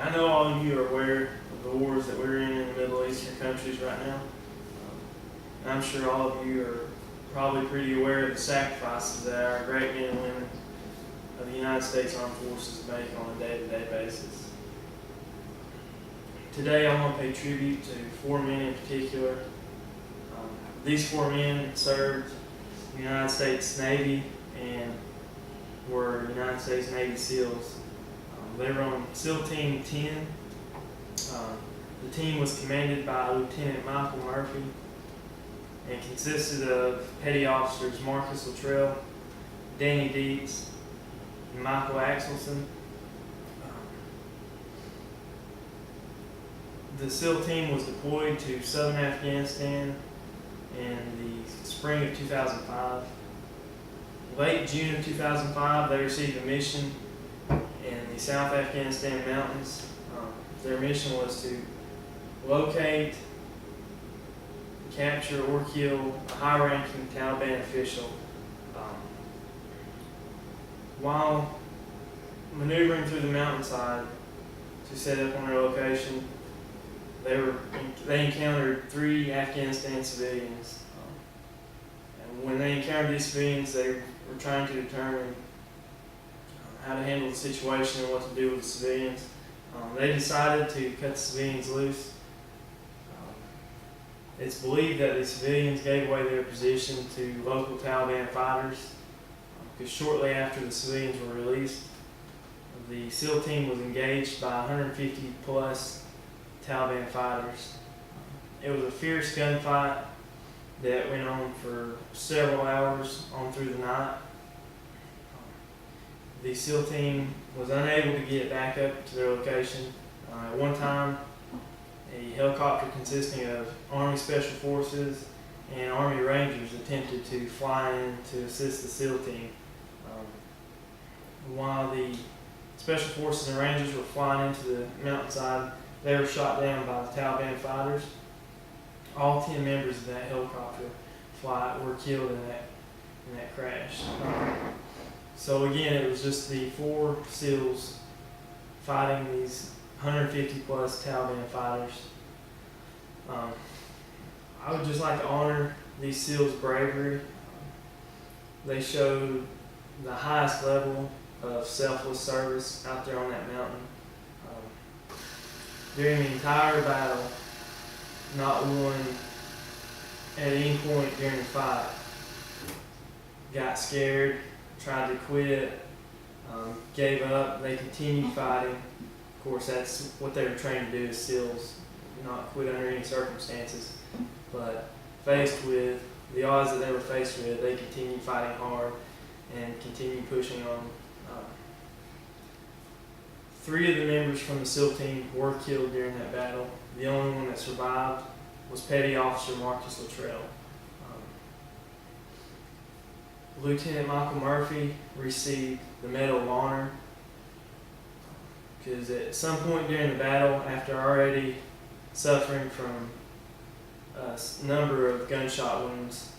I know all of you are aware of the wars that we're in the Middle Eastern countries right now. And I'm sure all of you are probably pretty aware of the sacrifices that our great men and women of the United States Armed Forces make on a day-to-day basis. Today I want to pay tribute to 4 men in particular. These 4 men served the United States Navy and were United States Navy SEALs. They were on SEAL Team 10. The team was commanded by Lieutenant Michael Murphy and consisted of Petty Officers Marcus Luttrell, Danny Dietz, and Michael Axelson. The SEAL team was deployed to southern Afghanistan in the spring of 2005. Late June of 2005, they received a mission in the South Afghanistan mountains. Their mission was to locate, capture, or kill a high-ranking Taliban official. While maneuvering through the mountainside to set up on their location, they encountered 3 Afghanistan civilians. And when they encountered these civilians, they were trying to determine how to handle the situation and what to do with the civilians. They decided to cut the civilians loose. It's believed that the civilians gave away their position to local Taliban fighters because shortly after the civilians were released, the SEAL team was engaged by 150 plus Taliban fighters. It was a fierce gunfight that went on for several hours on through the night. The SEAL team was unable to get back up to their location. At one time, a helicopter consisting of Army Special Forces and Army Rangers attempted to fly in to assist the SEAL team. While the Special Forces and Rangers were flying into the mountainside, they were shot down by the Taliban fighters. All 10 members of that helicopter flight were killed in that crash. So again, it was just the 4 SEALs fighting these 150 plus Taliban fighters. I would just like to honor these SEALs' bravery. They showed the highest level of selfless service out there on that mountain. During the entire battle, not one at any point during the fight got scared, tried to quit, gave up. They continued fighting. Of course, that's what they were trained to do as SEALs, not quit under any circumstances. But faced with the odds that they were faced with, they continued fighting hard and continued pushing on. 3 of the members from the SEAL team were killed during that battle. The only one that survived was Petty Officer Marcus Luttrell. Lieutenant Michael Murphy received the Medal of Honor because at some point during the battle, after already suffering from a number of gunshot wounds,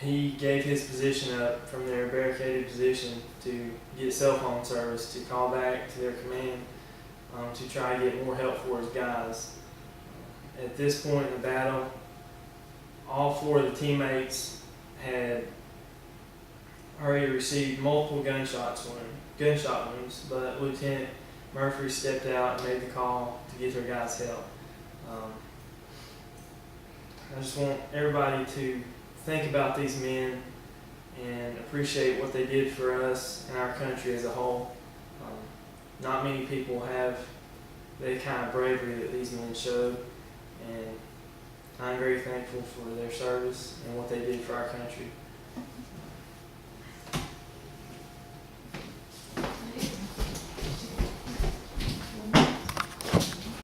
he gave his position up from their barricaded position to get cell phone service, to call back to their command, to try to get more help for his guys. At this point in the battle, all 4 of the teammates had already received multiple gunshot wounds, but Lieutenant Murphy stepped out and made the call to get their guys help. I just want everybody to think about these men and appreciate what they did for us and our country as a whole. Not many people have the kind of bravery that these men showed, and I'm very thankful for their service and what they did for our country.